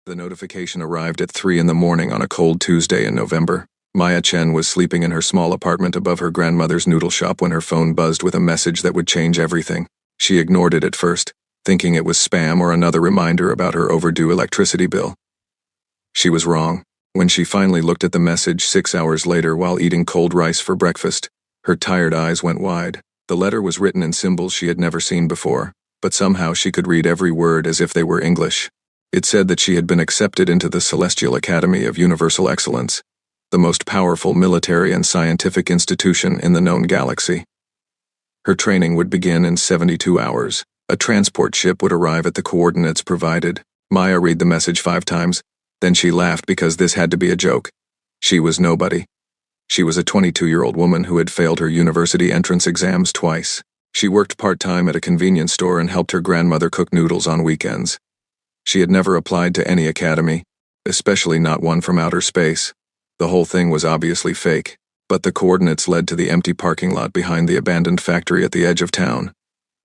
The notification arrived at 3 in the morning on a cold Tuesday in November. Maya Chen was sleeping in her small apartment above her grandmother's noodle shop when her phone buzzed with a message that would change everything. She ignored it at first, thinking it was spam or another reminder about her overdue electricity bill. She was wrong. When she finally looked at the message 6 hours later while eating cold rice for breakfast, her tired eyes went wide. The letter was written in symbols she had never seen before, but somehow she could read every word as if they were English. It said that she had been accepted into the Celestial Academy of Universal Excellence, the most powerful military and scientific institution in the known galaxy. Her training would begin in 72 hours. A transport ship would arrive at the coordinates provided. Maya read the message 5 times, then she laughed because this had to be a joke. She was nobody. She was a 22-year-old woman who had failed her university entrance exams twice. She worked part-time at a convenience store and helped her grandmother cook noodles on weekends. She had never applied to any academy, especially not one from outer space. The whole thing was obviously fake, but the coordinates led to the empty parking lot behind the abandoned factory at the edge of town.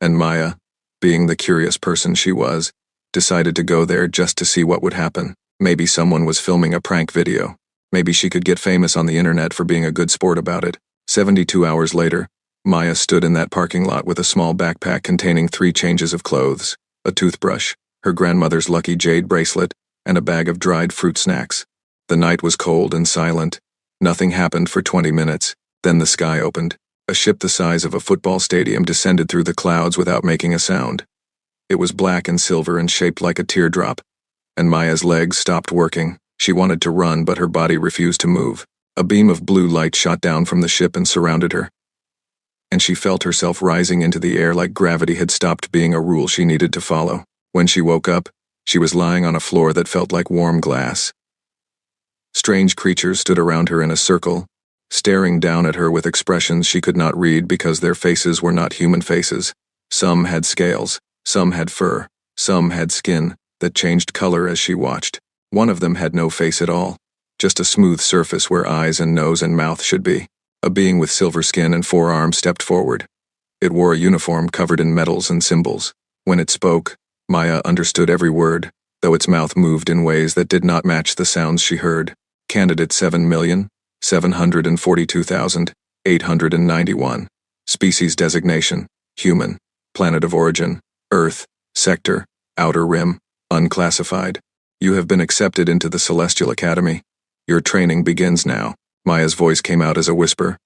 And Maya, being the curious person she was, decided to go there just to see what would happen. Maybe someone was filming a prank video. Maybe she could get famous on the internet for being a good sport about it. 72 hours later, Maya stood in that parking lot with a small backpack containing 3 changes of clothes, a toothbrush, her grandmother's lucky jade bracelet, and a bag of dried fruit snacks. The night was cold and silent. Nothing happened for 20 minutes. Then the sky opened. A ship the size of a football stadium descended through the clouds without making a sound. It was black and silver and shaped like a teardrop. And Maya's legs stopped working. She wanted to run, but her body refused to move. A beam of blue light shot down from the ship and surrounded her. And she felt herself rising into the air like gravity had stopped being a rule she needed to follow. When she woke up, she was lying on a floor that felt like warm glass. Strange creatures stood around her in a circle, staring down at her with expressions she could not read because their faces were not human faces. Some had scales, some had fur, some had skin that changed color as she watched. One of them had no face at all, just a smooth surface where eyes and nose and mouth should be. A being with silver skin and 4 arms stepped forward. It wore a uniform covered in medals and symbols. When it spoke, Maya understood every word, though its mouth moved in ways that did not match the sounds she heard. Candidate 7,742,891. Species designation, human. Planet of origin, Earth. Sector, outer rim, unclassified. You have been accepted into the Celestial Academy. Your training begins now. Maya's voice came out as a whisper.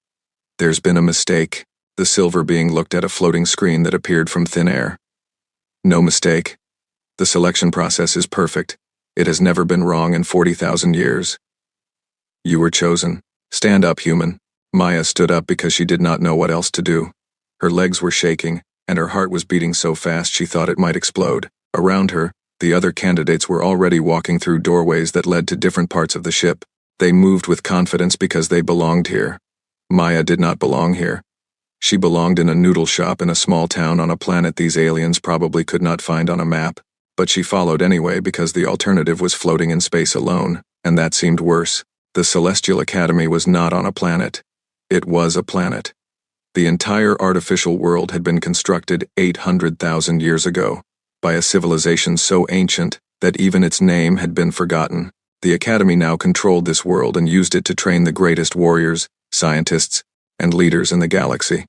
There's been a mistake. The silver being looked at a floating screen that appeared from thin air. No mistake. The selection process is perfect. It has never been wrong in 40,000 years. You were chosen. Stand up, human. Maya stood up because she did not know what else to do. Her legs were shaking, and her heart was beating so fast she thought it might explode. Around her, the other candidates were already walking through doorways that led to different parts of the ship. They moved with confidence because they belonged here. Maya did not belong here. She belonged in a noodle shop in a small town on a planet these aliens probably could not find on a map. But she followed anyway because the alternative was floating in space alone, and that seemed worse. The Celestial Academy was not on a planet. It was a planet. The entire artificial world had been constructed 800,000 years ago by a civilization so ancient that even its name had been forgotten. The Academy now controlled this world and used it to train the greatest warriors, scientists, and leaders in the galaxy.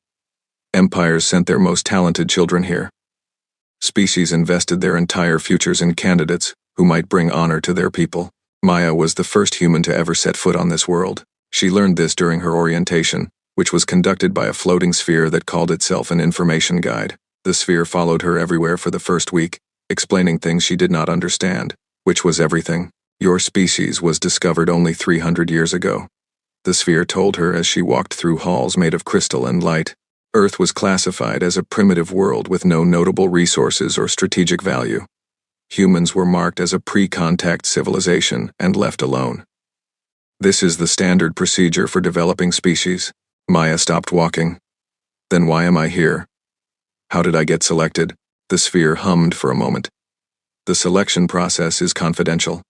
Empires sent their most talented children here. Species invested their entire futures in candidates who might bring honor to their people. Maya was the first human to ever set foot on this world. She learned this during her orientation, which was conducted by a floating sphere that called itself an information guide. The sphere followed her everywhere for the first week, explaining things she did not understand, which was everything. Your species was discovered only 300 years ago. The sphere told her as she walked through halls made of crystal and light. Earth was classified as a primitive world with no notable resources or strategic value. Humans were marked as a pre-contact civilization and left alone. This is the standard procedure for developing species. Maya stopped walking. Then why am I here? How did I get selected? The sphere hummed for a moment. The selection process is confidential.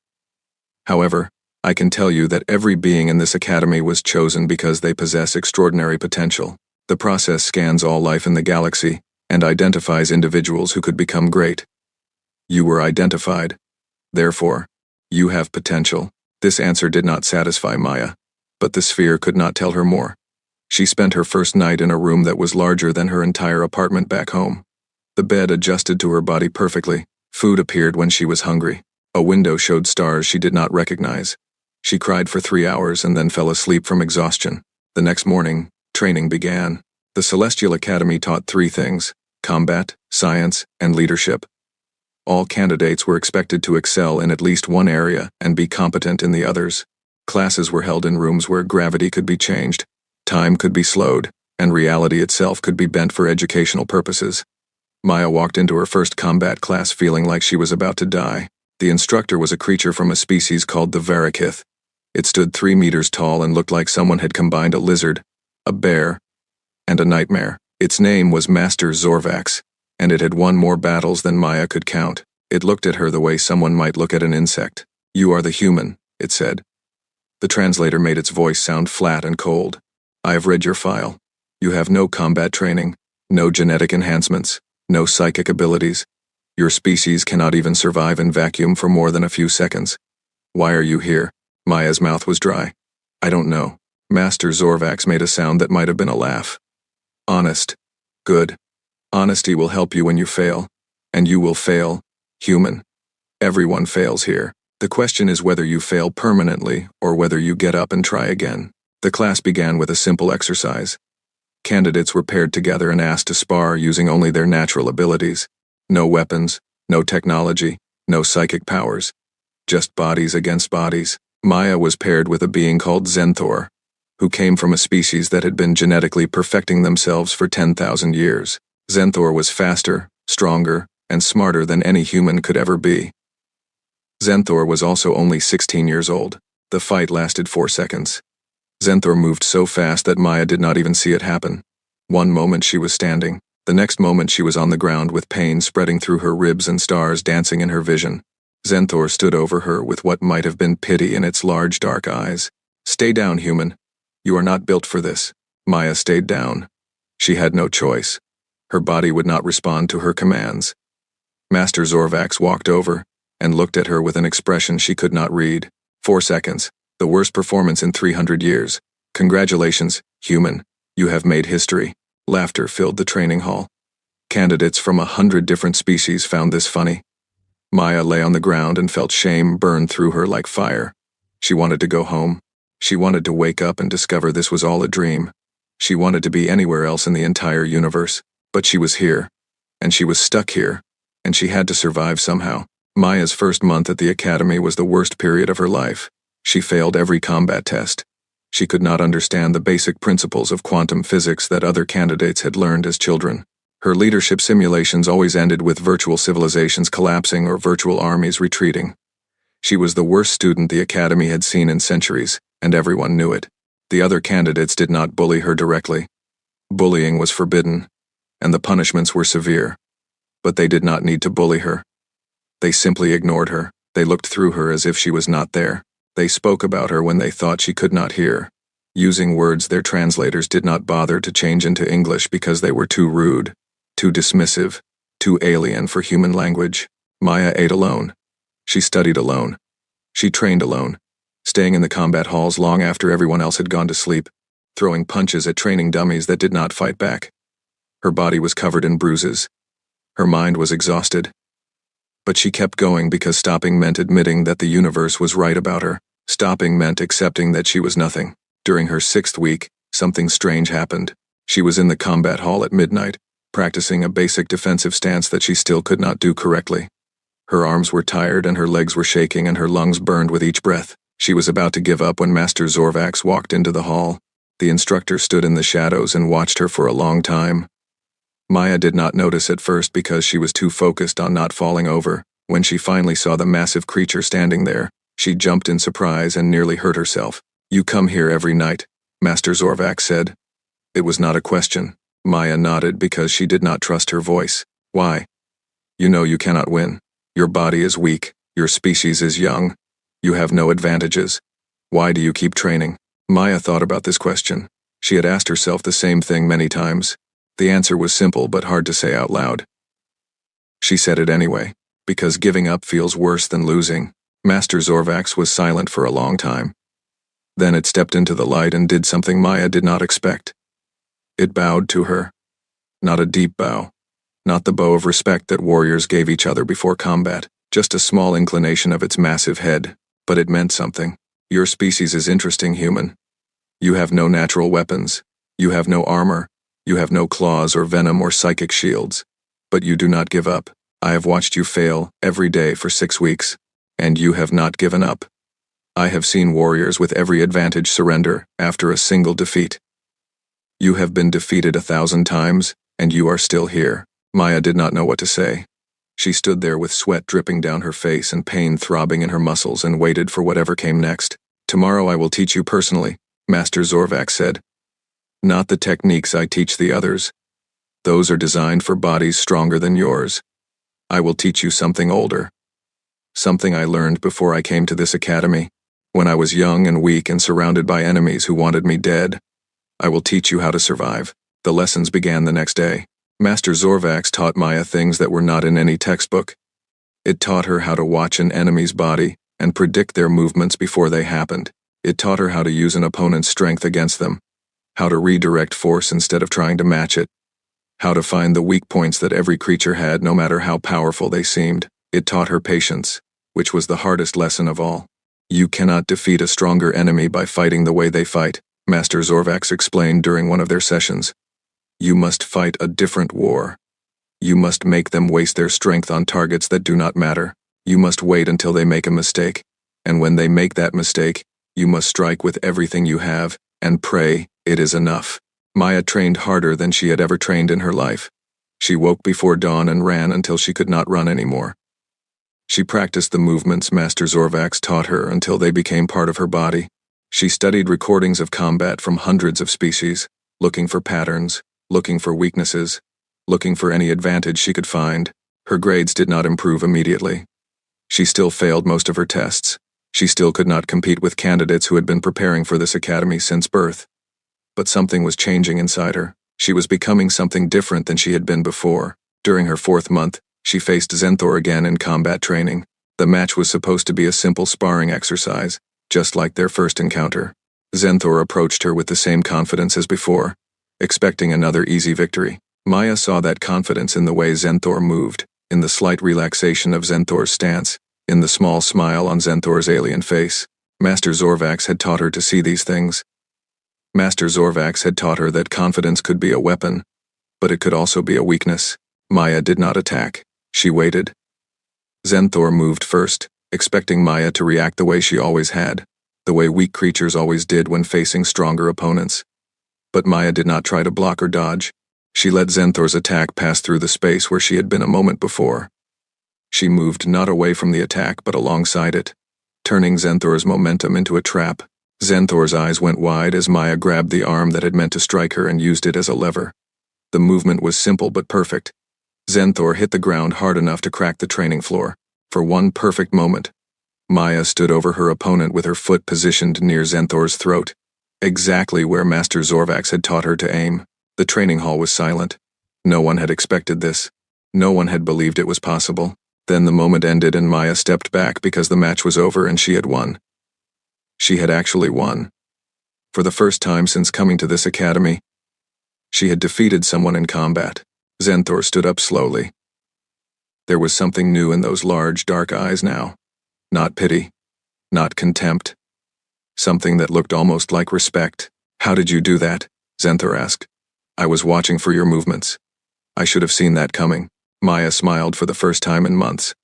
However, I can tell you that every being in this academy was chosen because they possess extraordinary potential. The process scans all life in the galaxy and identifies individuals who could become great. You were identified. Therefore, You have potential. This answer did not satisfy Maya, but the sphere could not tell her more. She spent her first night in a room that was larger than her entire apartment back home. The bed adjusted to her body perfectly. Food appeared when she was hungry. A window showed stars she did not recognize. She cried for 3 hours and then fell asleep from exhaustion. The next morning, training began. The Celestial Academy taught 3 things: combat, science, and leadership. All candidates were expected to excel in at least one area and be competent in the others. Classes were held in rooms where gravity could be changed, time could be slowed, and reality itself could be bent for educational purposes. Maya walked into her first combat class feeling like she was about to die. The instructor was a creature from a species called the Varakith. It stood 3 meters tall and looked like someone had combined a lizard, a bear, and a nightmare. Its name was Master Zorvax, and it had won more battles than Maya could count. It looked at her the way someone might look at an insect. "You are the human," it said. The translator made its voice sound flat and cold. "I have read your file. You have no combat training, no genetic enhancements, no psychic abilities. Your species cannot even survive in vacuum for more than a few seconds. Why are you here?" Maya's mouth was dry. "I don't know." Master Zorvax made a sound that might have been a laugh. "Honest. Good. Honesty will help you when you fail. And you will fail, human. Everyone fails here. The question is whether you fail permanently or whether you get up and try again." The class began with a simple exercise. Candidates were paired together and asked to spar using only their natural abilities. No weapons, no technology, no psychic powers. Just bodies against bodies. Maya was paired with a being called Zenthor, who came from a species that had been genetically perfecting themselves for 10,000 years. Zenthor was faster, stronger, and smarter than any human could ever be. Zenthor was also only 16 years old. The fight lasted 4 seconds. Zenthor moved so fast that Maya did not even see it happen. One moment she was standing. The next moment she was on the ground with pain spreading through her ribs and stars dancing in her vision. Zenthor stood over her with what might have been pity in its large dark eyes. "Stay down, human. You are not built for this." Maya stayed down. She had no choice. Her body would not respond to her commands. Master Zorvax walked over and looked at her with an expression she could not read. 4 seconds. The worst performance in 300 years. "Congratulations, human. You have made history." Laughter filled the training hall. Candidates from 100 different species found this funny. Maya lay on the ground and felt shame burn through her like fire. She wanted to go home. She wanted to wake up and discover this was all a dream. She wanted to be anywhere else in the entire universe. But she was here. And she was stuck here. And she had to survive somehow. Maya's first month at the academy was the worst period of her life. She failed every combat test. She could not understand the basic principles of quantum physics that other candidates had learned as children. Her leadership simulations always ended with virtual civilizations collapsing or virtual armies retreating. She was the worst student the academy had seen in centuries, and everyone knew it. The other candidates did not bully her directly. Bullying was forbidden, and the punishments were severe. But they did not need to bully her. They simply ignored her. They looked through her as if she was not there. They spoke about her when they thought she could not hear, using words their translators did not bother to change into English because they were too rude, too dismissive, too alien for human language. Maya ate alone. She studied alone. She trained alone, staying in the combat halls long after everyone else had gone to sleep, throwing punches at training dummies that did not fight back. Her body was covered in bruises. Her mind was exhausted. But she kept going because stopping meant admitting that the universe was right about her. Stopping meant accepting that she was nothing. During her 6th week, something strange happened. She was in the combat hall at midnight, practicing a basic defensive stance that she still could not do correctly. Her arms were tired and her legs were shaking and her lungs burned with each breath. She was about to give up when Master Zorvax walked into the hall. The instructor stood in the shadows and watched her for a long time. Maya did not notice at first because she was too focused on not falling over. When she finally saw the massive creature standing there, she jumped in surprise and nearly hurt herself. "You come here every night," Master Zorvax said. It was not a question. Maya nodded because she did not trust her voice. "Why?" "You know you cannot win. Your body is weak. Your species is young. You have no advantages. Why do you keep training?" Maya thought about this question. She had asked herself the same thing many times. The answer was simple but hard to say out loud. She said it anyway, because giving up feels worse than losing. Master Zorvax was silent for a long time. Then it stepped into the light and did something Maya did not expect. It bowed to her. Not a deep bow. Not the bow of respect that warriors gave each other before combat, just a small inclination of its massive head, but it meant something. Your species is interesting, human. You have no natural weapons. You have no armor. You have no claws or venom or psychic shields. But you do not give up. I have watched you fail every day for 6 weeks, and you have not given up. I have seen warriors with every advantage surrender after a single defeat. You have been defeated 1,000 times, and you are still here. Maya did not know what to say. She stood there with sweat dripping down her face and pain throbbing in her muscles and waited for whatever came next. Tomorrow I will teach you personally, Master Zorvax said. Not the techniques I teach the others. Those are designed for bodies stronger than yours. I will teach you something older. Something I learned before I came to this academy, when I was young and weak and surrounded by enemies who wanted me dead. I will teach you how to survive. The lessons began the next day. Master Zorvax taught Maya things that were not in any textbook. It taught her how to watch an enemy's body and predict their movements before they happened. It taught her how to use an opponent's strength against them, how to redirect force instead of trying to match it, how to find the weak points that every creature had no matter how powerful they seemed. It taught her patience, which was the hardest lesson of all. You cannot defeat a stronger enemy by fighting the way they fight, Master Zorvax explained during one of their sessions. You must fight a different war. You must make them waste their strength on targets that do not matter. You must wait until they make a mistake, and when they make that mistake, you must strike with everything you have, and pray it is enough. Maya trained harder than she had ever trained in her life. She woke before dawn and ran until she could not run anymore. She practiced the movements Master Zorvax taught her until they became part of her body. She studied recordings of combat from hundreds of species, looking for patterns, looking for weaknesses, looking for any advantage she could find. Her grades did not improve immediately. She still failed most of her tests. She still could not compete with candidates who had been preparing for this academy since birth. But something was changing inside her. She was becoming something different than she had been before. During her 4th month, she faced Zenthor again in combat training. The match was supposed to be a simple sparring exercise, just like their first encounter. Zenthor approached her with the same confidence as before, expecting another easy victory. Maya saw that confidence in the way Zenthor moved, in the slight relaxation of Zenthor's stance, in the small smile on Zenthor's alien face. Master Zorvax had taught her to see these things. Master Zorvax had taught her that confidence could be a weapon, but it could also be a weakness. Maya did not attack. She waited. Zenthor moved first, expecting Maya to react the way she always had, the way weak creatures always did when facing stronger opponents. But Maya did not try to block or dodge. She let Zenthor's attack pass through the space where she had been a moment before. She moved not away from the attack but alongside it, turning Zenthor's momentum into a trap. Zenthor's eyes went wide as Maya grabbed the arm that had meant to strike her and used it as a lever. The movement was simple but perfect. Zenthor hit the ground hard enough to crack the training floor. For one perfect moment, Maya stood over her opponent with her foot positioned near Zenthor's throat, exactly where Master Zorvax had taught her to aim. The training hall was silent. No one had expected this. No one had believed it was possible. Then the moment ended and Maya stepped back because the match was over and she had won. She had actually won. For the first time since coming to this academy, she had defeated someone in combat. Zenthor stood up slowly. There was something new in those large, dark eyes now. Not pity. Not contempt. Something that looked almost like respect. How did you do that? Zenthor asked. I was watching for your movements. I should have seen that coming. Maya smiled for the first time in months.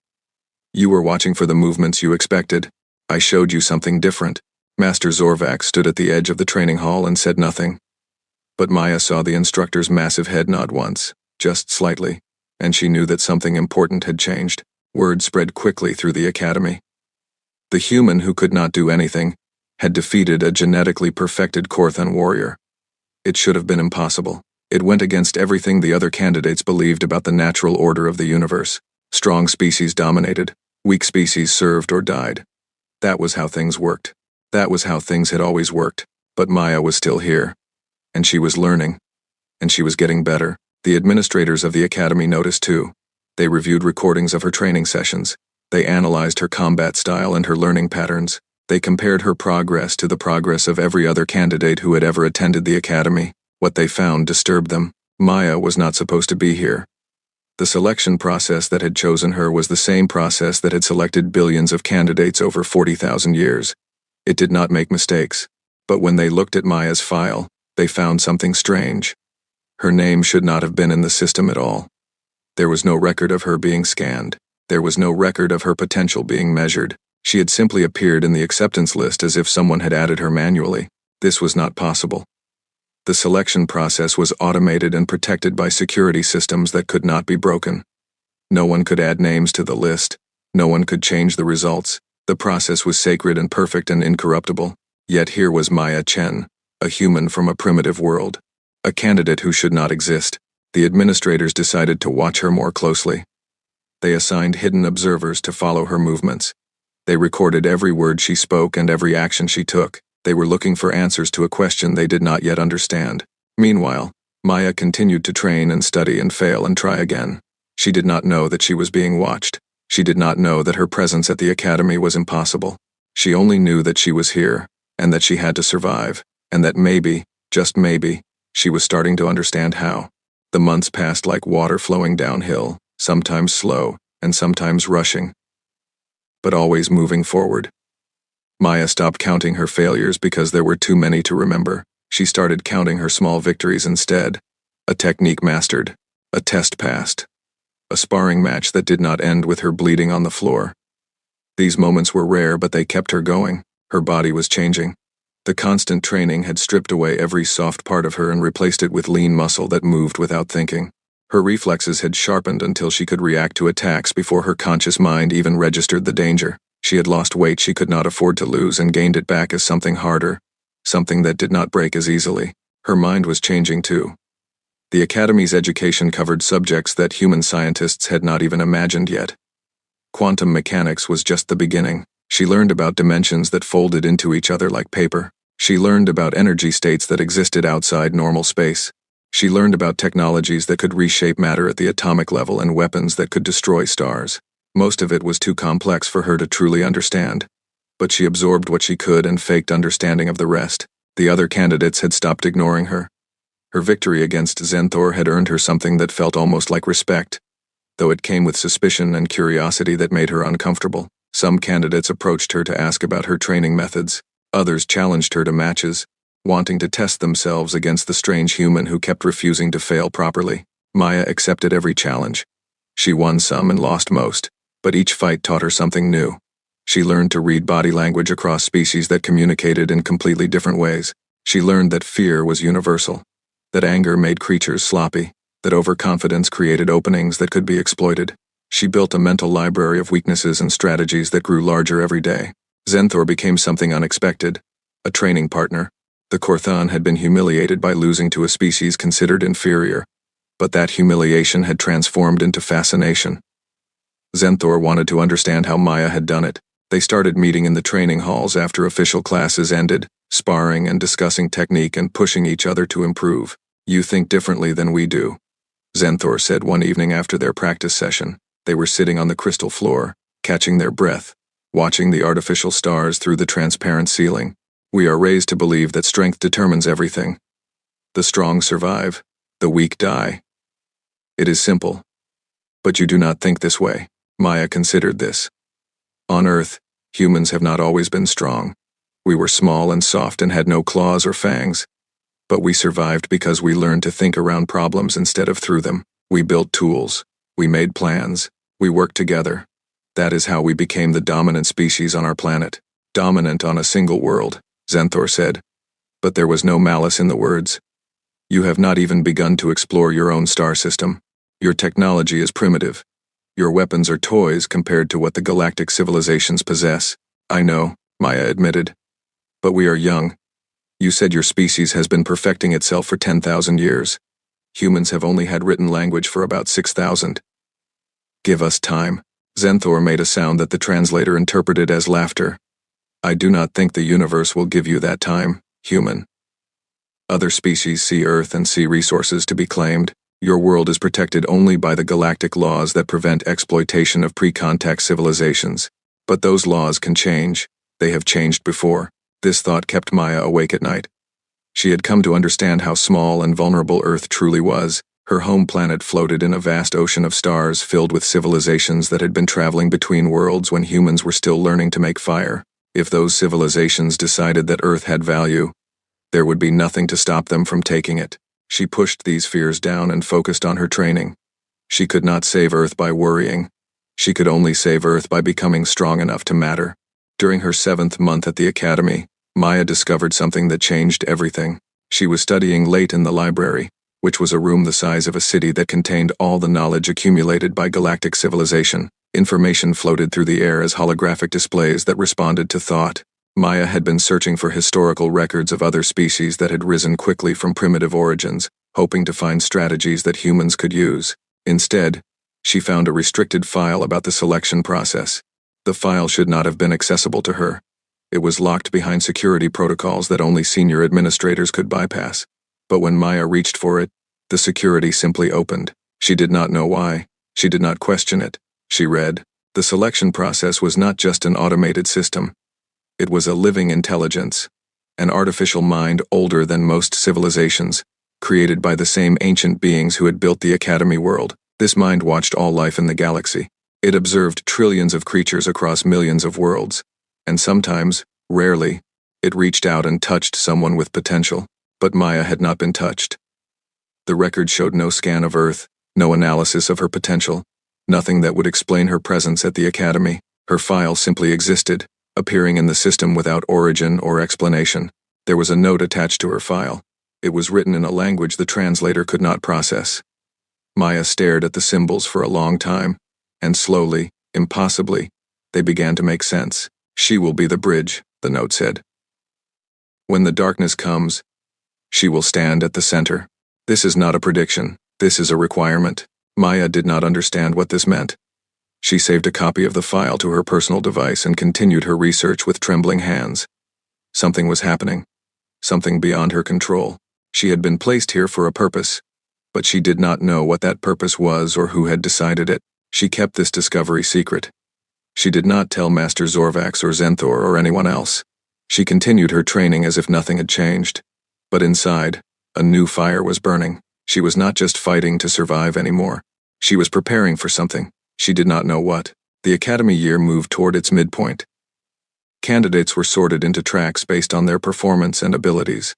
You were watching for the movements you expected. I showed you something different. Master Zorvax stood at the edge of the training hall and said nothing. But Maya saw the instructor's massive head nod once, just slightly, and she knew that something important had changed. Word spread quickly through the academy. The human who could not do anything had defeated a genetically perfected Korthan warrior. It should have been impossible. It went against everything the other candidates believed about the natural order of the universe. Strong species dominated. Weak species served or died. That was how things worked. That was how things had always worked. But Maya was still here. And she was learning. And she was getting better. The administrators of the academy noticed too. They reviewed recordings of her training sessions. They analyzed her combat style and her learning patterns. They compared her progress to the progress of every other candidate who had ever attended the academy. What they found disturbed them. Maya was not supposed to be here. The selection process that had chosen her was the same process that had selected billions of candidates over 40,000 years. It did not make mistakes. But when they looked at Maya's file, they found something strange. Her name should not have been in the system at all. There was no record of her being scanned. There was no record of her potential being measured. She had simply appeared in the acceptance list as if someone had added her manually. This was not possible. The selection process was automated and protected by security systems that could not be broken. No one could add names to the list. No one could change the results. The process was sacred and perfect and incorruptible. Yet here was Maya Chen, a human from a primitive world. A candidate who should not exist. The administrators decided to watch her more closely. They assigned hidden observers to follow her movements. They recorded every word she spoke and every action she took. They were looking for answers to a question they did not yet understand. Meanwhile, Maya continued to train and study and fail and try again. She did not know that she was being watched. She did not know that her presence at the academy was impossible. She only knew that she was here, and that she had to survive, and that maybe, just maybe, she was starting to understand how. The months passed like water flowing downhill, sometimes slow, and sometimes rushing, but always moving forward. Maya stopped counting her failures because there were too many to remember. She started counting her small victories instead. A technique mastered, a test passed, a sparring match that did not end with her bleeding on the floor. These moments were rare, but they kept her going. Her body was changing. The constant training had stripped away every soft part of her and replaced it with lean muscle that moved without thinking. Her reflexes had sharpened until she could react to attacks before her conscious mind even registered the danger. She had lost weight she could not afford to lose and gained it back as something harder, something that did not break as easily. Her mind was changing too. The Academy's education covered subjects that human scientists had not even imagined yet. Quantum mechanics was just the beginning. She learned about dimensions that folded into each other like paper. She learned about energy states that existed outside normal space. She learned about technologies that could reshape matter at the atomic level and weapons that could destroy stars. Most of it was too complex for her to truly understand. But she absorbed what she could and faked understanding of the rest. The other candidates had stopped ignoring her. Her victory against Zenthor had earned her something that felt almost like respect, though it came with suspicion and curiosity that made her uncomfortable. Some candidates approached her to ask about her training methods. Others challenged her to matches, wanting to test themselves against the strange human who kept refusing to fail properly. Maya accepted every challenge. She won some and lost most, but each fight taught her something new. She learned to read body language across species that communicated in completely different ways. She learned that fear was universal, that anger made creatures sloppy, that overconfidence created openings that could be exploited. She built a mental library of weaknesses and strategies that grew larger every day. Zenthor became something unexpected, a training partner. The Korthan had been humiliated by losing to a species considered inferior, but that humiliation had transformed into fascination. Zenthor wanted to understand how Maya had done it. They started meeting in the training halls after official classes ended, sparring and discussing technique and pushing each other to improve. "You think differently than we do," Zenthor said one evening after their practice session. They were sitting on the crystal floor, catching their breath, watching the artificial stars through the transparent ceiling. "We are raised to believe that strength determines everything. The strong survive, the weak die. It is simple. But you do not think this way." Maya considered this. On Earth, humans have not always been strong. We were small and soft and had no claws or fangs. But we survived because we learned to think around problems instead of through them. We built tools. We made plans. We worked together. That is how we became the dominant species on our planet. Dominant on a single world, Zenthor said. But there was no malice in the words. "You have not even begun to explore your own star system. Your technology is primitive. Your weapons are toys compared to what the galactic civilizations possess." "I know," Maya admitted. "But we are young. You said your species has been perfecting itself for 10,000 years. Humans have only had written language for about 6,000. Give us time." Zenthor made a sound that the translator interpreted as laughter. "I do not think the universe will give you that time, human. Other species see Earth and see resources to be claimed. Your world is protected only by the galactic laws that prevent exploitation of pre-contact civilizations. But those laws can change. They have changed before. This thought kept Maya awake at night. She had come to understand how small and vulnerable Earth truly was. Her home planet floated in a vast ocean of stars filled with civilizations that had been traveling between worlds when humans were still learning to make fire. If those civilizations decided that Earth had value, there would be nothing to stop them from taking it. She pushed these fears down and focused on her training. She could not save Earth by worrying. She could only save Earth by becoming strong enough to matter. During her 7th month at the academy, Maya discovered something that changed everything. She was studying late in the library, which was a room the size of a city that contained all the knowledge accumulated by galactic civilization. Information floated through the air as holographic displays that responded to thought. Maya had been searching for historical records of other species that had risen quickly from primitive origins, hoping to find strategies that humans could use. Instead, she found a restricted file about the selection process. The file should not have been accessible to her. It was locked behind security protocols that only senior administrators could bypass. But when Maya reached for it, the security simply opened. She did not know why. She did not question it. She read, "The selection process was not just an automated system. It was a living intelligence, an artificial mind older than most civilizations, created by the same ancient beings who had built the Academy world. This mind watched all life in the galaxy. It observed trillions of creatures across millions of worlds, and sometimes, rarely, it reached out and touched someone with potential. But Maya had not been touched. The record showed no scan of Earth, no analysis of her potential, nothing that would explain her presence at the Academy. Her file simply existed, appearing in the system without origin or explanation. There was a note attached to her file. It was written in a language the translator could not process. Maya stared at the symbols for a long time, and slowly, impossibly, they began to make sense. "She will be the bridge," the note said. "When the darkness comes, she will stand at the center." This is not a prediction. This is a requirement. Maya did not understand what this meant. She saved a copy of the file to her personal device and continued her research with trembling hands. Something was happening. Something beyond her control. She had been placed here for a purpose, but she did not know what that purpose was or who had decided it. She kept this discovery secret. She did not tell Master Zorvax or Zenthor or anyone else. She continued her training as if nothing had changed. But inside, a new fire was burning. She was not just fighting to survive anymore. She was preparing for something. She did not know what. The academy year moved toward its midpoint. Candidates were sorted into tracks based on their performance and abilities.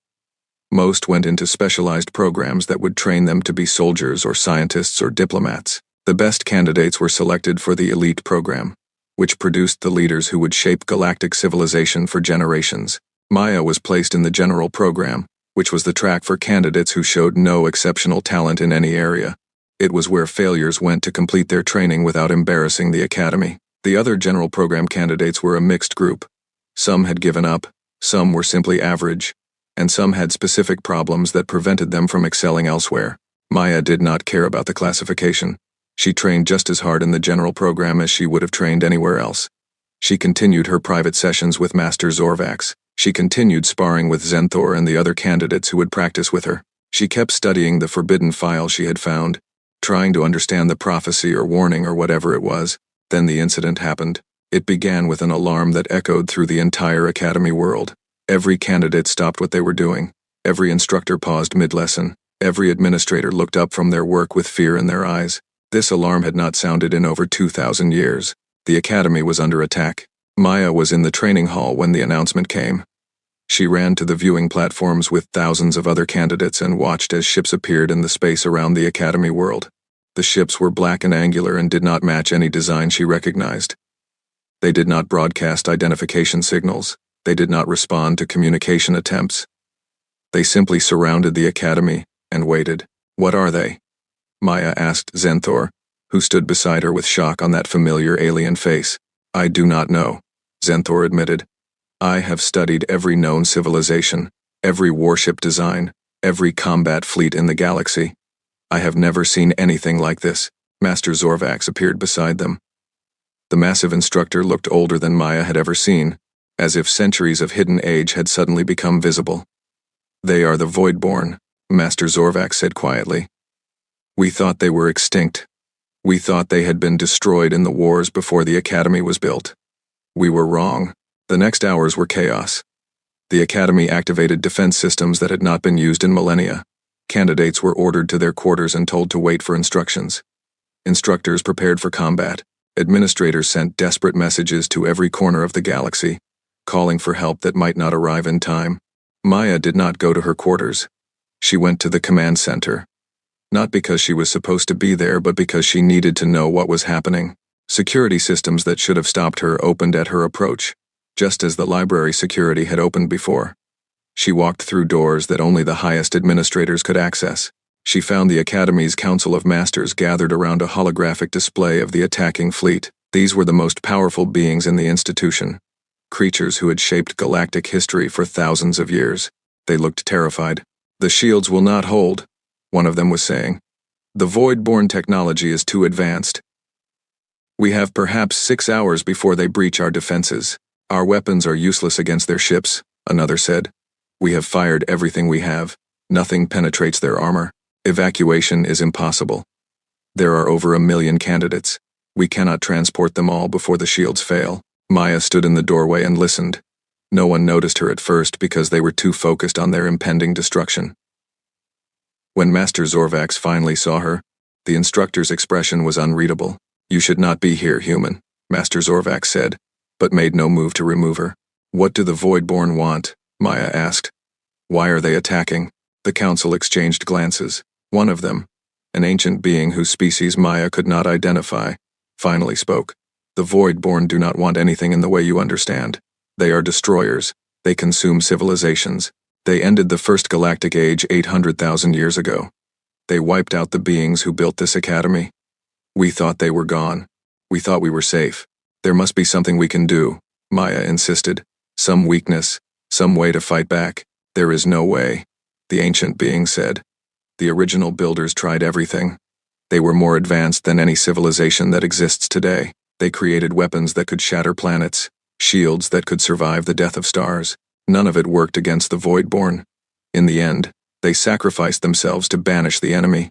Most went into specialized programs that would train them to be soldiers or scientists or diplomats. The best candidates were selected for the elite program, which produced the leaders who would shape galactic civilization for generations. Maya was placed in the general program, which was the track for candidates who showed no exceptional talent in any area. It was where failures went to complete their training without embarrassing the academy. The other general program candidates were a mixed group. Some had given up, some were simply average, and some had specific problems that prevented them from excelling elsewhere. Maya did not care about the classification. She trained just as hard in the general program as she would have trained anywhere else. She continued her private sessions with Master Zorvax. She continued sparring with Zenthor and the other candidates who would practice with her. She kept studying the forbidden file she had found, trying to understand the prophecy or warning or whatever it was. Then the incident happened. It began with an alarm that echoed through the entire academy world. Every candidate stopped what they were doing. Every instructor paused mid-lesson. Every administrator looked up from their work with fear in their eyes. This alarm had not sounded in over 2,000 years. The academy was under attack. Maya was in the training hall when the announcement came. She ran to the viewing platforms with thousands of other candidates and watched as ships appeared in the space around the academy world. The ships were black and angular and did not match any design she recognized. They did not broadcast identification signals. They did not respond to communication attempts. They simply surrounded the academy and waited. "What are they?" Maya asked Zenthor, who stood beside her with shock on that familiar alien face. "I do not know," Zenthor admitted. "I have studied every known civilization, every warship design, every combat fleet in the galaxy. I have never seen anything like this." Master Zorvax appeared beside them. The massive instructor looked older than Maya had ever seen, as if centuries of hidden age had suddenly become visible. "They are the Voidborn," Master Zorvax said quietly. We thought they were extinct. We thought they had been destroyed in the wars before the Academy was built. We were wrong. The next hours were chaos. The Academy activated defense systems that had not been used in millennia. Candidates were ordered to their quarters and told to wait for instructions. Instructors prepared for combat. Administrators sent desperate messages to every corner of the galaxy, calling for help that might not arrive in time. Maya did not go to her quarters. She went to the command center. Not because she was supposed to be there, but because she needed to know what was happening. Security systems that should have stopped her opened at her approach, just as the library security had opened before. She walked through doors that only the highest administrators could access. She found the Academy's Council of Masters gathered around a holographic display of the attacking fleet. These were the most powerful beings in the institution, creatures who had shaped galactic history for thousands of years. They looked terrified. "The shields will not hold," one of them was saying. "The Void-born technology is too advanced. We have perhaps 6 hours before they breach our defenses. Our weapons are useless against their ships," another said. "We have fired everything we have. Nothing penetrates their armor. Evacuation is impossible. There are over 1 million candidates. We cannot transport them all before the shields fail." Maya stood in the doorway and listened. No one noticed her at first because they were too focused on their impending destruction. When Master Zorvax finally saw her, the instructor's expression was unreadable. "You should not be here, human," Master Zorvax said, but made no move to remove her. "What do the Void-born want?" Maya asked. "Why are they attacking?" The council exchanged glances. One of them, an ancient being whose species Maya could not identify, finally spoke. "The Void-born do not want anything in the way you understand. They are destroyers. They consume civilizations. They ended the First Galactic Age 800,000 years ago. They wiped out the beings who built this academy. We thought they were gone. We thought we were safe. There must be something we can do," Maya insisted. "Some weakness, some way to fight back." "There is no way," the ancient being said. "The original builders tried everything. They were more advanced than any civilization that exists today. They created weapons that could shatter planets, shields that could survive the death of stars. None of it worked against the Void-born. In the end, they sacrificed themselves to banish the enemy.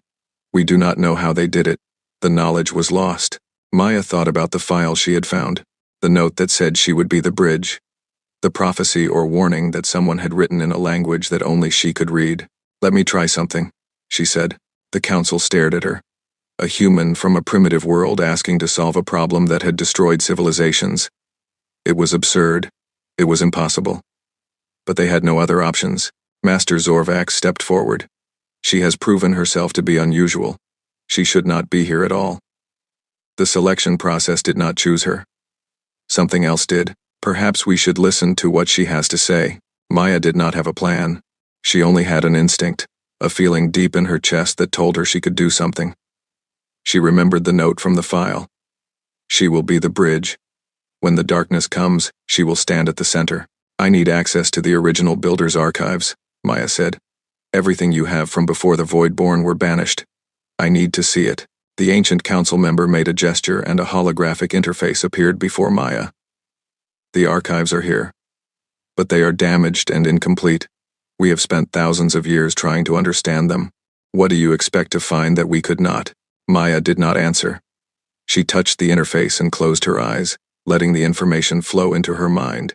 We do not know how they did it. The knowledge was lost." Maya thought about the file she had found, the note that said she would be the bridge, the prophecy or warning that someone had written in a language that only she could read. "Let me try something," she said. The council stared at her. A human from a primitive world asking to solve a problem that had destroyed civilizations. It was absurd. It was impossible. But they had no other options. Master Zorvax stepped forward. "She has proven herself to be unusual. She should not be here at all. The selection process did not choose her. Something else did. Perhaps we should listen to what she has to say." Maya did not have a plan. She only had an instinct, a feeling deep in her chest that told her she could do something. She remembered the note from the file. She will be the bridge. When the darkness comes, she will stand at the center. "I need access to the original builder's archives," Maya said. "Everything you have from before the Void-born were banished. I need to see it." The ancient council member made a gesture and a holographic interface appeared before Maya. "The archives are here. But they are damaged and incomplete. We have spent thousands of years trying to understand them. What do you expect to find that we could not?" Maya did not answer. She touched the interface and closed her eyes, letting the information flow into her mind.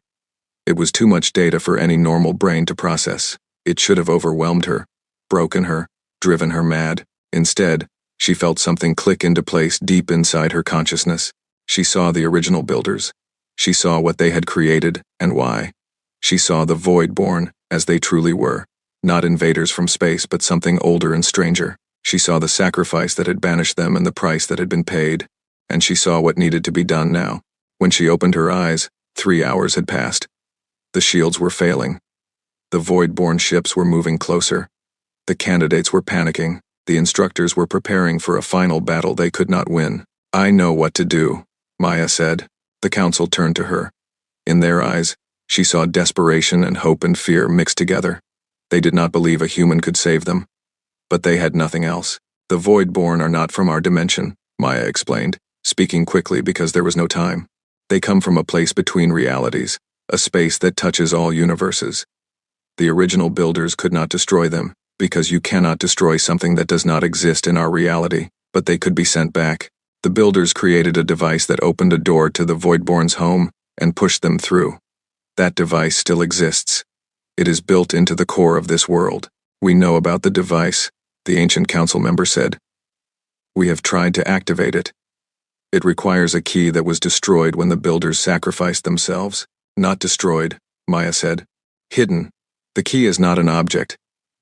It was too much data for any normal brain to process. It should have overwhelmed her, broken her, driven her mad. Instead, she felt something click into place deep inside her consciousness. She saw the original builders. She saw what they had created and why. She saw the Void-born as they truly were, not invaders from space but something older and stranger. She saw the sacrifice that had banished them and the price that had been paid, and she saw what needed to be done now. When she opened her eyes, 3 hours had passed. The shields were failing. The Void-born ships were moving closer. The candidates were panicking. The instructors were preparing for a final battle they could not win. "I know what to do," Maya said. The council turned to her. In their eyes, she saw desperation and hope and fear mixed together. They did not believe a human could save them. But they had nothing else. "The Void-born are not from our dimension," Maya explained, speaking quickly because there was no time. "They come from a place between realities, a space that touches all universes. The original builders could not destroy them, Because you cannot destroy something that does not exist in our reality, but they could be sent back. The builders created a device that opened a door to the Voidborn's home and pushed them through. That device still exists. It is built into the core of this world. We know about the device, the ancient council member said. We have tried to activate it. It requires a key that was destroyed when the builders sacrificed themselves. Not destroyed, Maya said. Hidden. The key is not an object.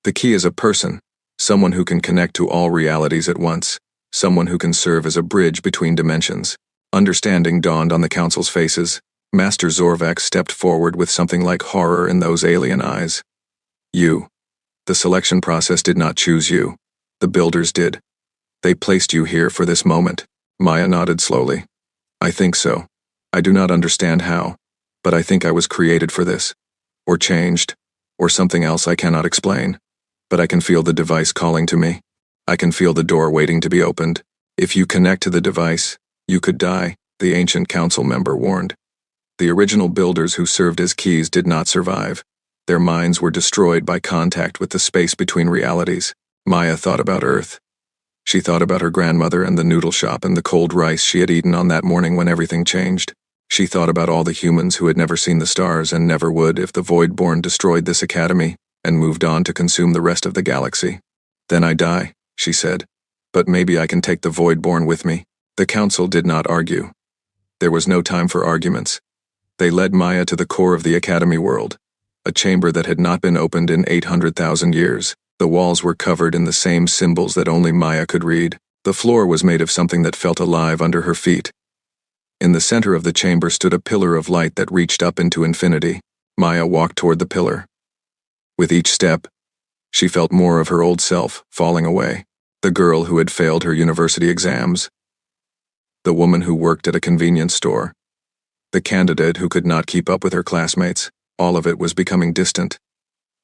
The key is a person, someone who can connect to all realities at once, someone who can serve as a bridge between dimensions. Understanding dawned on the council's faces. Master Zorvax stepped forward with something like horror in those alien eyes. You. The selection process did not choose you. The builders did. They placed you here for this moment. Maya nodded slowly. I think so. I do not understand how, but I think I was created for this. Or changed. Or something else I cannot explain. But I can feel the device calling to me. I can feel the door waiting to be opened. If you connect to the device, you could die, the ancient council member warned. The original builders who served as keys did not survive. Their minds were destroyed by contact with the space between realities. Maya thought about Earth. She thought about her grandmother and the noodle shop and the cold rice she had eaten on that morning when everything changed. She thought about all the humans who had never seen the stars and never would if the Voidborn destroyed this academy and moved on to consume the rest of the galaxy. Then I die, she said. But maybe I can take the Voidborn with me. The council did not argue. There was no time for arguments. They led Maya to the core of the academy world, a chamber that had not been opened in 800,000 years. The walls were covered in the same symbols that only Maya could read. The floor was made of something that felt alive under her feet. In the center of the chamber stood a pillar of light that reached up into infinity. Maya walked toward the pillar. With each step, she felt more of her old self falling away. The girl who had failed her university exams. The woman who worked at a convenience store. The candidate who could not keep up with her classmates. All of it was becoming distant.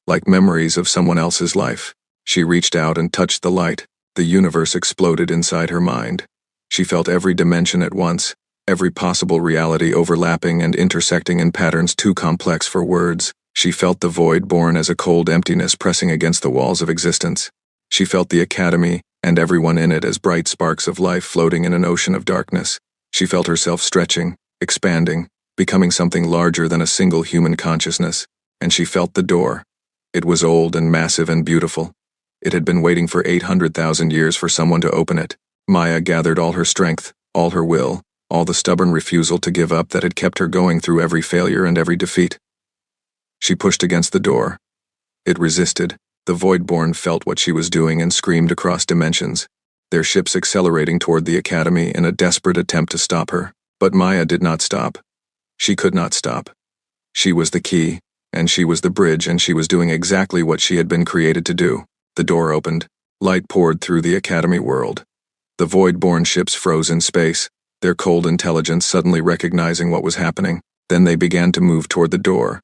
Like memories of someone else's life. She reached out and touched the light. The universe exploded inside her mind. She felt every dimension at once, every possible reality overlapping and intersecting in patterns too complex for words. She felt the void born as a cold emptiness pressing against the walls of existence. She felt the academy and everyone in it as bright sparks of life floating in an ocean of darkness. She felt herself stretching, expanding, becoming something larger than a single human consciousness. And she felt the door. It was old and massive and beautiful. It had been waiting for 800,000 years for someone to open it. Maya gathered all her strength, all her will, all the stubborn refusal to give up that had kept her going through every failure and every defeat. She pushed against the door. It resisted. The Voidborn felt what she was doing and screamed across dimensions, their ships accelerating toward the academy in a desperate attempt to stop her. But Maya did not stop. She could not stop. She was the key, and she was the bridge, and she was doing exactly what she had been created to do. The door opened. Light poured through the academy world. The Voidborn ships froze in space, their cold intelligence suddenly recognizing what was happening. Then they began to move toward the door.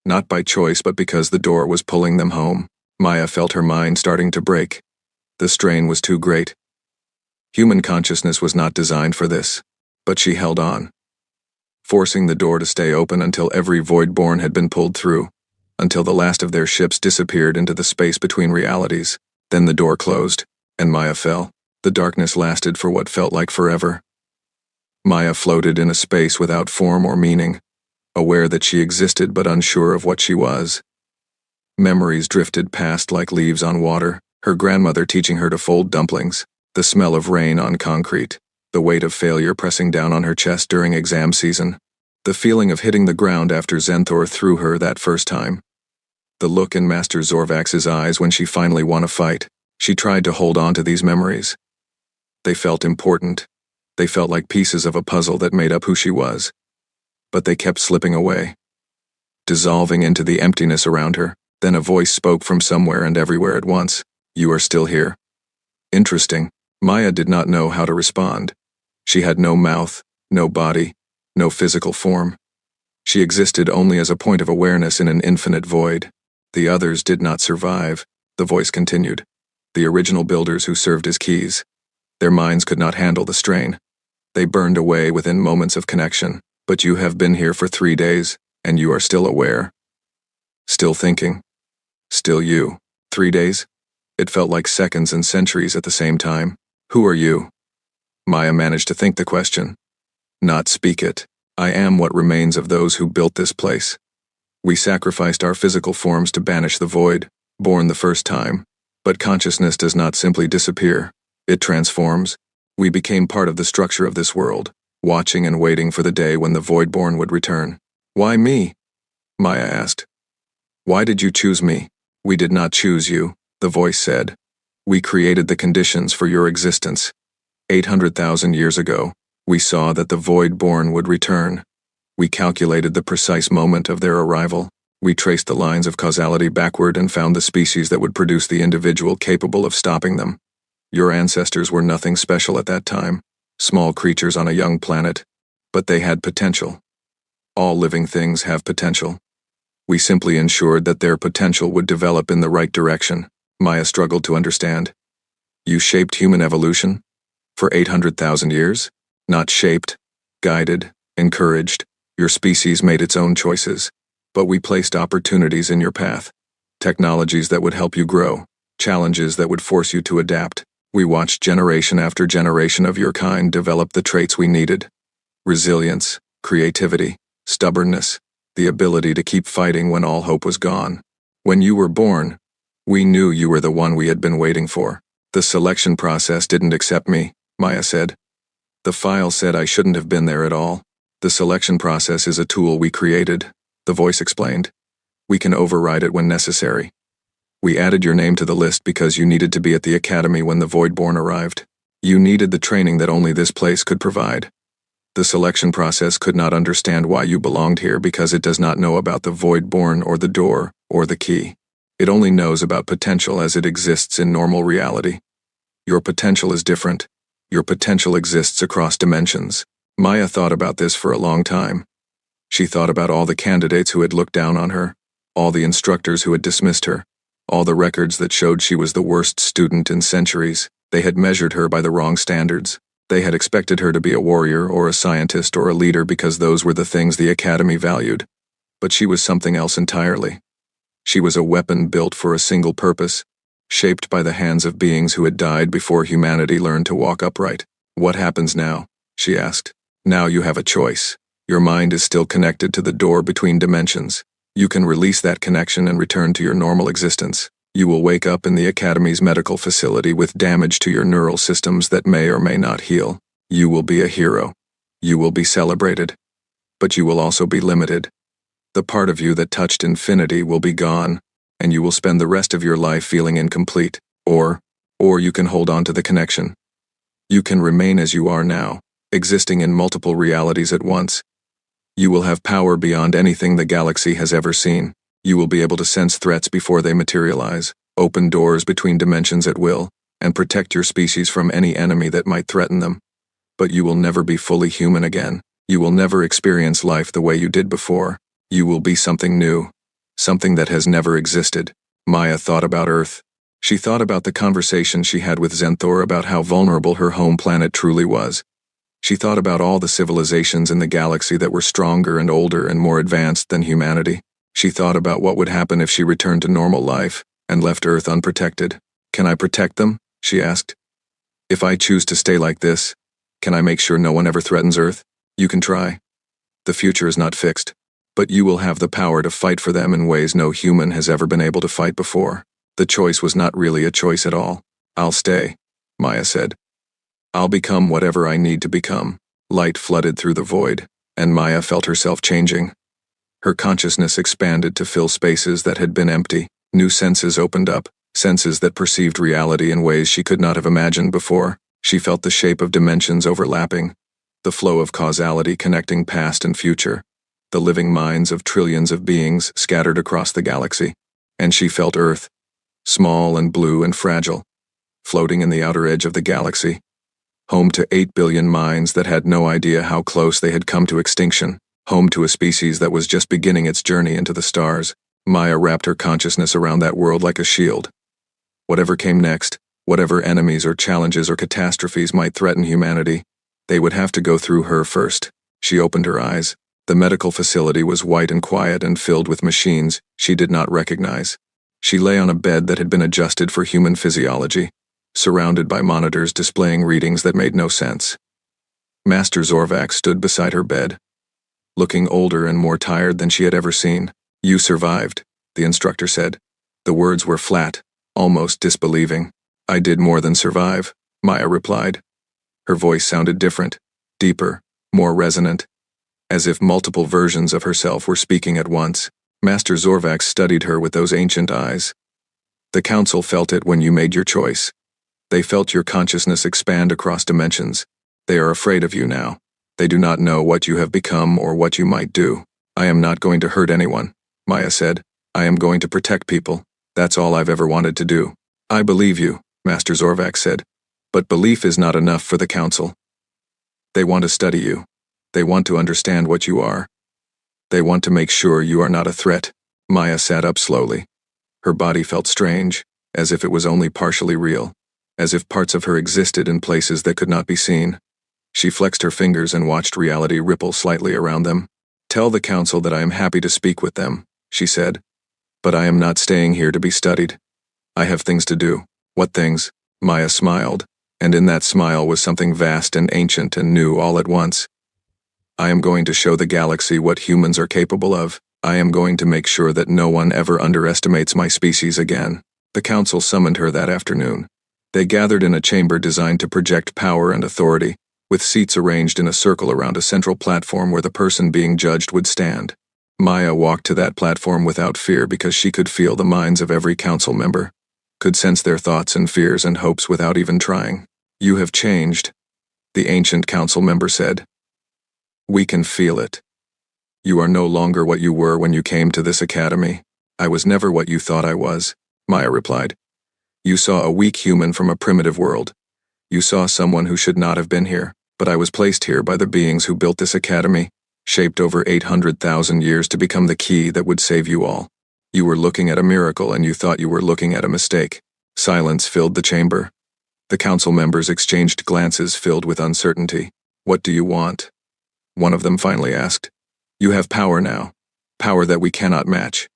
Not by choice, but because the door was pulling them home. Maya felt her mind starting to break. The strain was too great. Human consciousness was not designed for this. But she held on, forcing the door to stay open until every Voidborn had been pulled through, until the last of their ships disappeared into the space between realities. Then the door closed, and Maya fell. The darkness lasted for what felt like forever. Maya floated in a space without form or meaning, aware that she existed but unsure of what she was. Memories drifted past like leaves on water, her grandmother teaching her to fold dumplings, the smell of rain on concrete, the weight of failure pressing down on her chest during exam season, the feeling of hitting the ground after Zenthor threw her that first time, the look in Master Zorvax's eyes when she finally won a fight. She tried to hold on to these memories. They felt important. They felt like pieces of a puzzle that made up who she was. But they kept slipping away, dissolving into the emptiness around her. Then a voice spoke from somewhere and everywhere at once. You are still here. Interesting. Maya did not know how to respond. She had no mouth, no body, no physical form. She existed only as a point of awareness in an infinite void. The others did not survive, the voice continued. The original builders who served as keys. Their minds could not handle the strain. They burned away within moments of connection. But you have been here for 3 days, and you are still aware. Still thinking. Still you. 3 days? It felt like seconds and centuries at the same time. Who are you? Maya managed to think the question, not speak it. I am what remains of those who built this place. We sacrificed our physical forms to banish the void, born the first time. But consciousness does not simply disappear. It transforms. We became part of the structure of this world, watching and waiting for the day when the Voidborn would return. Why me? Maya asked. Why did you choose me? We did not choose you, the voice said. We created the conditions for your existence. 800,000 years ago, we saw that the Voidborn would return. We calculated the precise moment of their arrival. We traced the lines of causality backward and found the species that would produce the individual capable of stopping them. Your ancestors were nothing special at that time, small creatures on a young planet, but they had potential. All living things have potential. We simply ensured that their potential would develop in the right direction. Maya struggled to understand. You shaped human evolution? For 800,000 years? Not shaped, guided, encouraged. Your species made its own choices. But we placed opportunities in your path. Technologies that would help you grow. Challenges that would force you to adapt. We watched generation after generation of your kind develop the traits we needed. Resilience, creativity, stubbornness, the ability to keep fighting when all hope was gone. When you were born, we knew you were the one we had been waiting for. The selection process didn't accept me, Maya said. The file said I shouldn't have been there at all. The selection process is a tool we created, the voice explained. We can override it when necessary. We added your name to the list because you needed to be at the academy when the Voidborn arrived. You needed the training that only this place could provide. The selection process could not understand why you belonged here because it does not know about the Voidborn or the door or the key. It only knows about potential as it exists in normal reality. Your potential is different. Your potential exists across dimensions. Maya thought about this for a long time. She thought about all the candidates who had looked down on her, all the instructors who had dismissed her, all the records that showed she was the worst student in centuries. They had measured her by the wrong standards. They had expected her to be a warrior or a scientist or a leader because those were the things the academy valued. But she was something else entirely. She was a weapon built for a single purpose, shaped by the hands of beings who had died before humanity learned to walk upright. What happens now? She asked. Now you have a choice. Your mind is still connected to the door between dimensions. You can release that connection and return to your normal existence. You will wake up in the Academy's medical facility with damage to your neural systems that may or may not heal. You will be a hero. You will be celebrated. But you will also be limited. The part of you that touched infinity will be gone, and you will spend the rest of your life feeling incomplete. Or you can hold on to the connection. You can remain as you are now, existing in multiple realities at once. You will have power beyond anything the galaxy has ever seen. You will be able to sense threats before they materialize, open doors between dimensions at will, and protect your species from any enemy that might threaten them. But you will never be fully human again. You will never experience life the way you did before. You will be something new, something that has never existed. Maya thought about Earth. She thought about the conversation she had with Zenthor about how vulnerable her home planet truly was. She thought about all the civilizations in the galaxy that were stronger and older and more advanced than humanity. She thought about what would happen if she returned to normal life and left Earth unprotected. Can I protect them? She asked. If I choose to stay like this, can I make sure no one ever threatens Earth? You can try. The future is not fixed, but you will have the power to fight for them in ways no human has ever been able to fight before. The choice was not really a choice at all. I'll stay, Maya said. I'll become whatever I need to become. Light flooded through the void, and Maya felt herself changing. Her consciousness expanded to fill spaces that had been empty. New senses opened up, senses that perceived reality in ways she could not have imagined before. She felt the shape of dimensions overlapping, the flow of causality connecting past and future, the living minds of trillions of beings scattered across the galaxy. And she felt Earth, small and blue and fragile, floating in the outer edge of the galaxy, home to 8 billion minds that had no idea how close they had come to extinction, home to a species that was just beginning its journey into the stars. Maya wrapped her consciousness around that world like a shield. Whatever came next, whatever enemies or challenges or catastrophes might threaten humanity, they would have to go through her first. She opened her eyes. The medical facility was white and quiet and filled with machines she did not recognize. She lay on a bed that had been adjusted for human physiology, surrounded by monitors displaying readings that made no sense. Master Zorvac stood beside her bed, looking older and more tired than she had ever seen. "You survived," the instructor said. The words were flat, almost disbelieving. "I did more than survive," Maya replied. Her voice sounded different, deeper, more resonant, as if multiple versions of herself were speaking at once. Master Zorvac studied her with those ancient eyes. "The Council felt it when you made your choice. They felt your consciousness expand across dimensions. They are afraid of you now. They do not know what you have become or what you might do." "I am not going to hurt anyone," Maya said. "I am going to protect people. That's all I've ever wanted to do." "I believe you," Master Zorvac said. "But belief is not enough for the Council. They want to study you. They want to understand what you are. They want to make sure you are not a threat." Maya sat up slowly. Her body felt strange, as if it was only partially real, as if parts of her existed in places that could not be seen. She flexed her fingers and watched reality ripple slightly around them. "Tell the Council that I am happy to speak with them," she said. "But I am not staying here to be studied. I have things to do." "What things?" Maya smiled, and in that smile was something vast and ancient and new all at once. "I am going to show the galaxy what humans are capable of. I am going to make sure that no one ever underestimates my species again." The Council summoned her that afternoon. They gathered in a chamber designed to project power and authority, with seats arranged in a circle around a central platform where the person being judged would stand. Maya walked to that platform without fear because she could feel the minds of every council member, could sense their thoughts and fears and hopes without even trying. "You have changed," the ancient council member said. "We can feel it. You are no longer what you were when you came to this academy." "I was never what you thought I was," Maya replied. "You saw a weak human from a primitive world. You saw someone who should not have been here. But I was placed here by the beings who built this academy, shaped over 800,000 years to become the key that would save you all. You were looking at a miracle and you thought you were looking at a mistake." Silence filled the chamber. The council members exchanged glances filled with uncertainty. "What do you want?" one of them finally asked. "You have power now, power that we cannot match.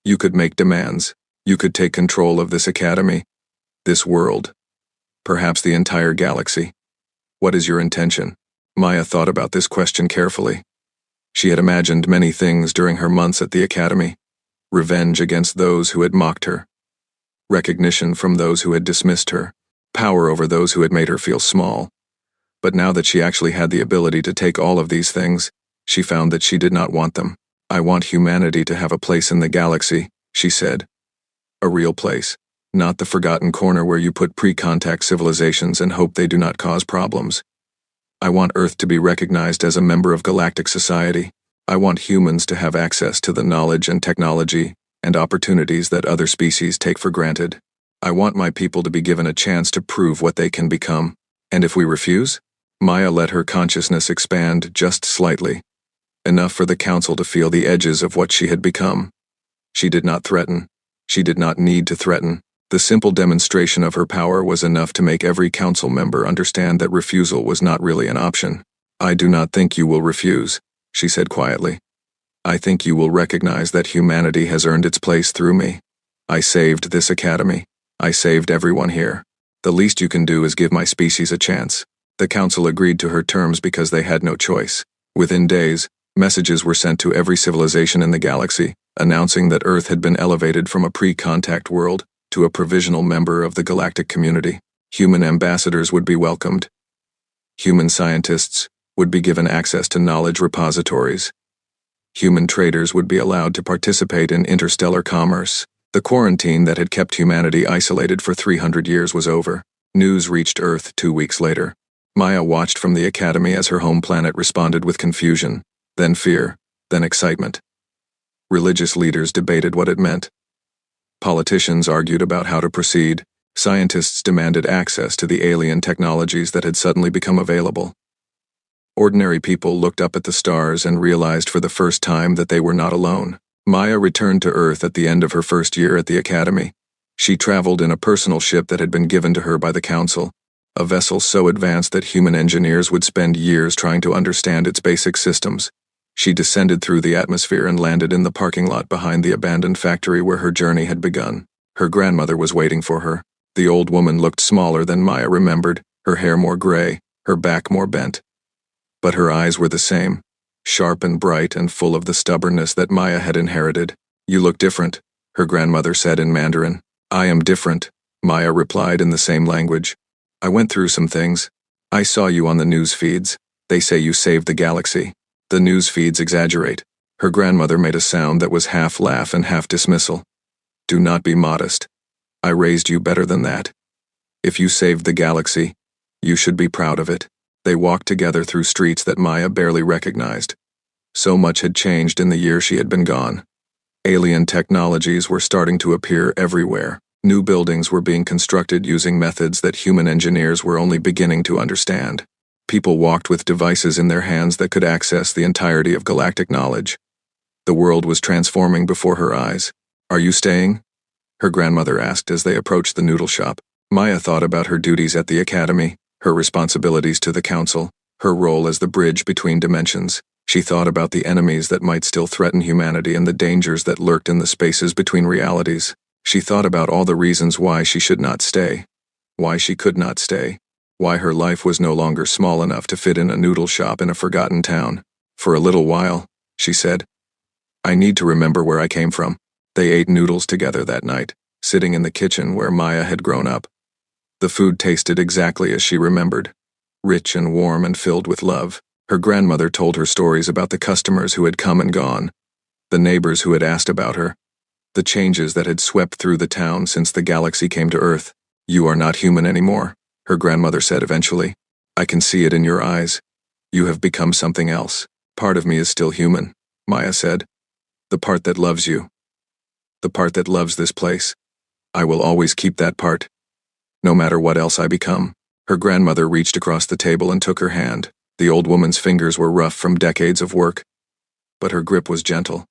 You could make demands. You could take control of this academy, this world, perhaps the entire galaxy. What is your intention?" Maya thought about this question carefully. She had imagined many things during her months at the academy. Revenge against those who had mocked her. Recognition from those who had dismissed her. Power over those who had made her feel small. But now that she actually had the ability to take all of these things, she found that she did not want them. "I want humanity to have a place in the galaxy," she said. "A real place. Not the forgotten corner where you put pre-contact civilizations and hope they do not cause problems. I want Earth to be recognized as a member of galactic society. I want humans to have access to the knowledge and technology and opportunities that other species take for granted. I want my people to be given a chance to prove what they can become. And if we refuse?" Maya let her consciousness expand just slightly, enough for the council to feel the edges of what she had become. She did not threaten. She did not need to threaten. The simple demonstration of her power was enough to make every council member understand that refusal was not really an option. "I do not think you will refuse," she said quietly. "I think you will recognize that humanity has earned its place through me. I saved this academy. I saved everyone here. The least you can do is give my species a chance." The council agreed to her terms because they had no choice. Within days, messages were sent to every civilization in the galaxy, announcing that Earth had been elevated from a pre-contact world to a provisional member of the galactic community. Human ambassadors would be welcomed. Human scientists would be given access to knowledge repositories. Human traders would be allowed to participate in interstellar commerce. The quarantine that had kept humanity isolated for 300 years was over. News reached Earth 2 weeks later. Maya watched from the academy as her home planet responded with confusion, then fear, then excitement. Religious leaders debated what it meant. Politicians argued about how to proceed. Scientists demanded access to the alien technologies that had suddenly become available. Ordinary people looked up at the stars and realized for the first time that they were not alone. Maya returned to Earth at the end of her first year at the academy. She traveled in a personal ship that had been given to her by the council, a vessel so advanced that human engineers would spend years trying to understand its basic systems. She descended through the atmosphere and landed in the parking lot behind the abandoned factory where her journey had begun. Her grandmother was waiting for her. The old woman looked smaller than Maya remembered, her hair more gray, her back more bent. But her eyes were the same, sharp and bright and full of the stubbornness that Maya had inherited. "You look different," her grandmother said in Mandarin. "I am different," Maya replied in the same language. "I went through some things. I saw you on the news feeds. They say you saved the galaxy." "The news feeds exaggerate." Her grandmother made a sound that was half laugh and half dismissal. "Do not be modest. I raised you better than that. If you saved the galaxy, you should be proud of it." They walked together through streets that Maya barely recognized. So much had changed in the year she had been gone. Alien technologies were starting to appear everywhere. New buildings were being constructed using methods that human engineers were only beginning to understand. People walked with devices in their hands that could access the entirety of galactic knowledge. The world was transforming before her eyes. "Are you staying?" her grandmother asked as they approached the noodle shop. Maya thought about her duties at the academy, her responsibilities to the council, her role as the bridge between dimensions. She thought about the enemies that might still threaten humanity and the dangers that lurked in the spaces between realities. She thought about all the reasons why she should not stay, why she could not stay, why her life was no longer small enough to fit in a noodle shop in a forgotten town. "For a little while," she said. "I need to remember where I came from." They ate noodles together that night, sitting in the kitchen where Maya had grown up. The food tasted exactly as she remembered, rich and warm and filled with love. Her grandmother told her stories about the customers who had come and gone, the neighbors who had asked about her, the changes that had swept through the town since the galaxy came to Earth. "You are not human anymore," her grandmother said eventually. "I can see it in your eyes. You have become something else." "Part of me is still human," Maya said. "The part that loves you. The part that loves this place. I will always keep that part, no matter what else I become." Her grandmother reached across the table and took her hand. The old woman's fingers were rough from decades of work, but her grip was gentle.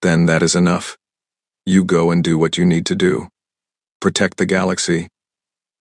"Then that is enough. You go and do what you need to do. Protect the galaxy.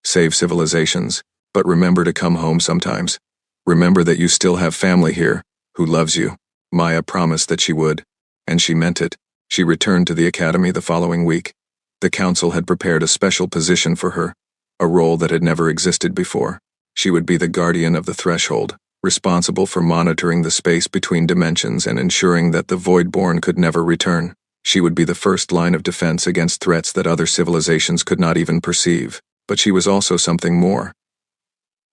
Save civilizations. But remember to come home sometimes. Remember that you still have family here, who loves you." Maya promised that she would, and she meant it. She returned to the academy the following week. The council had prepared a special position for her, a role that had never existed before. She would be the guardian of the threshold, responsible for monitoring the space between dimensions and ensuring that the Voidborn could never return. She would be the first line of defense against threats that other civilizations could not even perceive. But she was also something more.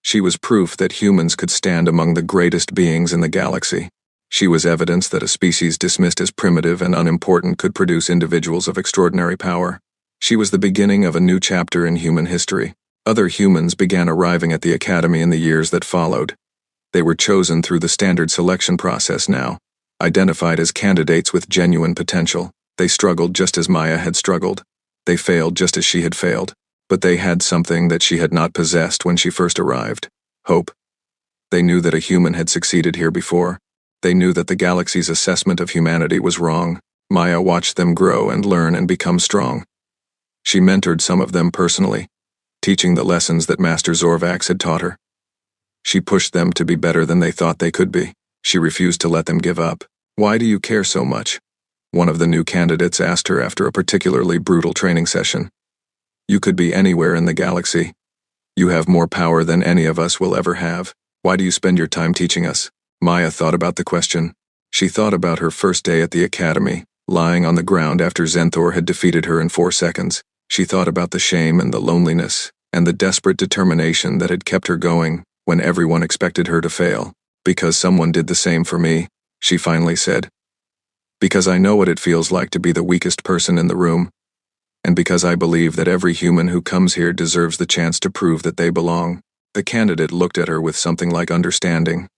She was proof that humans could stand among the greatest beings in the galaxy. She was evidence that a species dismissed as primitive and unimportant could produce individuals of extraordinary power. She was the beginning of a new chapter in human history. Other humans began arriving at the academy in the years that followed. They were chosen through the standard selection process now, identified as candidates with genuine potential. They struggled just as Maya had struggled. They failed just as she had failed. But they had something that she had not possessed when she first arrived: hope. They knew that a human had succeeded here before. They knew that the galaxy's assessment of humanity was wrong. Maya watched them grow and learn and become strong. She mentored some of them personally, teaching the lessons that Master Zorvax had taught her. She pushed them to be better than they thought they could be. She refused to let them give up. "Why do you care so much?" one of the new candidates asked her after a particularly brutal training session. "You could be anywhere in the galaxy. You have more power than any of us will ever have. Why do you spend your time teaching us?" Maya thought about the question. She thought about her first day at the academy, lying on the ground after Zenthor had defeated her in 4 seconds. She thought about the shame and the loneliness, and the desperate determination that had kept her going when everyone expected her to fail. "Because someone did the same for me," she finally said. "Because I know what it feels like to be the weakest person in the room. And because I believe that every human who comes here deserves the chance to prove that they belong." The candidate looked at her with something like understanding.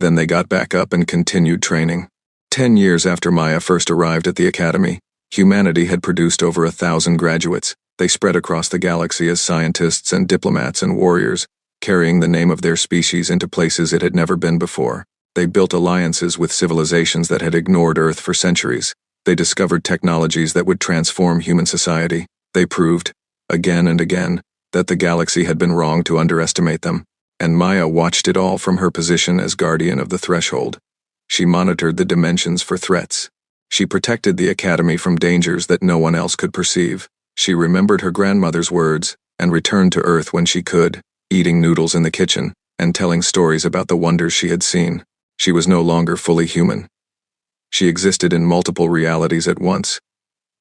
Then they got back up and continued training. 10 years after Maya first arrived at the academy, humanity had produced over 1,000 graduates. They spread across the galaxy as scientists and diplomats and warriors, carrying the name of their species into places it had never been before. They built alliances with civilizations that had ignored Earth for centuries. They discovered technologies that would transform human society. They proved, again and again, that the galaxy had been wrong to underestimate them. And Maya watched it all from her position as guardian of the threshold. She monitored the dimensions for threats. She protected the academy from dangers that no one else could perceive. She remembered her grandmother's words and returned to Earth when she could, eating noodles in the kitchen and telling stories about the wonders she had seen. She was no longer fully human. She existed in multiple realities at once.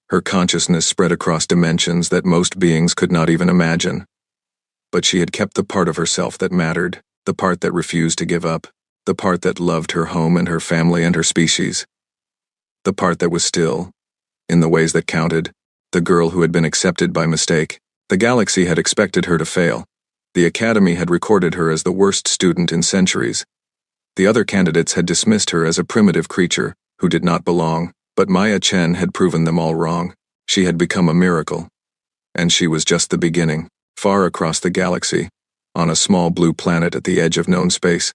Her consciousness spread across dimensions that most beings could not even imagine. But she had kept the part of herself that mattered, the part that refused to give up, the part that loved her home and her family and her species. The part that was still, in the ways that counted, the girl who had been accepted by mistake. The galaxy had expected her to fail. The Academy had recorded her as the worst student in centuries. The other candidates had dismissed her as a primitive creature who did not belong, but Maya Chen had proven them all wrong. She had become a miracle. And she was just the beginning. Far across the galaxy, on a small blue planet at the edge of known space,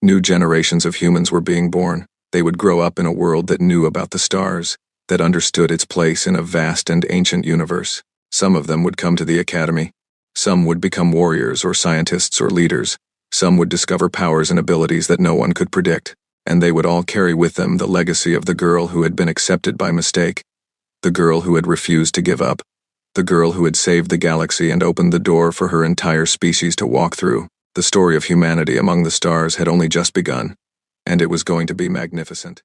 new generations of humans were being born. They would grow up in a world that knew about the stars, that understood its place in a vast and ancient universe. Some of them would come to the Academy. Some would become warriors or scientists or leaders. Some would discover powers and abilities that no one could predict. And they would all carry with them the legacy of the girl who had been accepted by mistake, the girl who had refused to give up, the girl who had saved the galaxy and opened the door for her entire species to walk through. The story of humanity among the stars had only just begun, and it was going to be magnificent.